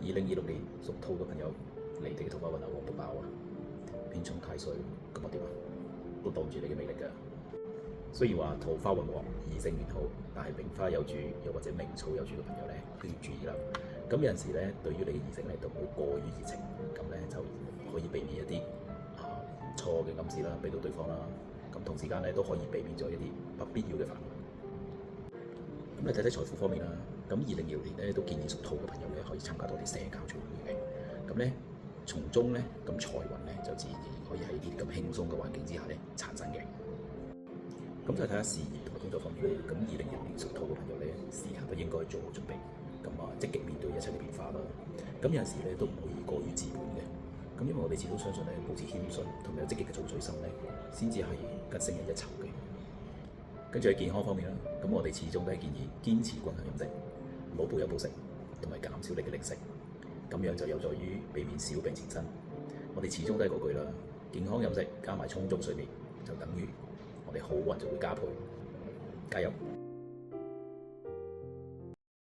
2026年屬兔嘅朋友，你哋嘅桃花運啊旺到爆啊！偏沖太歲，咁啊點啊？都擋住你嘅魅力㗎。雖然話桃花運旺，異性緣好，但係名花有主，又或者名草有主嘅朋友咧，都要注意啦。咁有陣時咧，對於你嘅異性咧，就唔好過於熱情，咁咧就可以避免一啲錯嘅暗示啦，俾到對方啦。咁同時間咧都可以避免咗一啲不必要嘅煩惱。咁你睇睇財富方面啦，咁2026年咧都建議屬兔嘅朋友咧可以參加多啲社交聚會嘅。咁咧從中咧咁財運咧就自然而然可以喺呢啲咁輕鬆嘅環境之下咧產生嘅。咁再睇下事業同埋工作方面咧，咁2026年屬兔嘅朋友咧，時刻都應該做好準備，咁積極面對一切嘅變化啦。咁有陣時咧都唔可以過於自滿嘅。咁因為我哋始終相信咧，保持謙遜同埋有積極嘅進取心咧，先至係更勝人一籌嘅。跟住喺健康方面啦，咁我哋始終都係建議堅持均衡飲食，唔好暴飲暴食，同埋減少你嘅零食，咁樣就有助於避免小病纏身。我哋始終都係嗰句啦，健康飲食加埋充足睡眠，就等於我哋好運就會加倍。加油！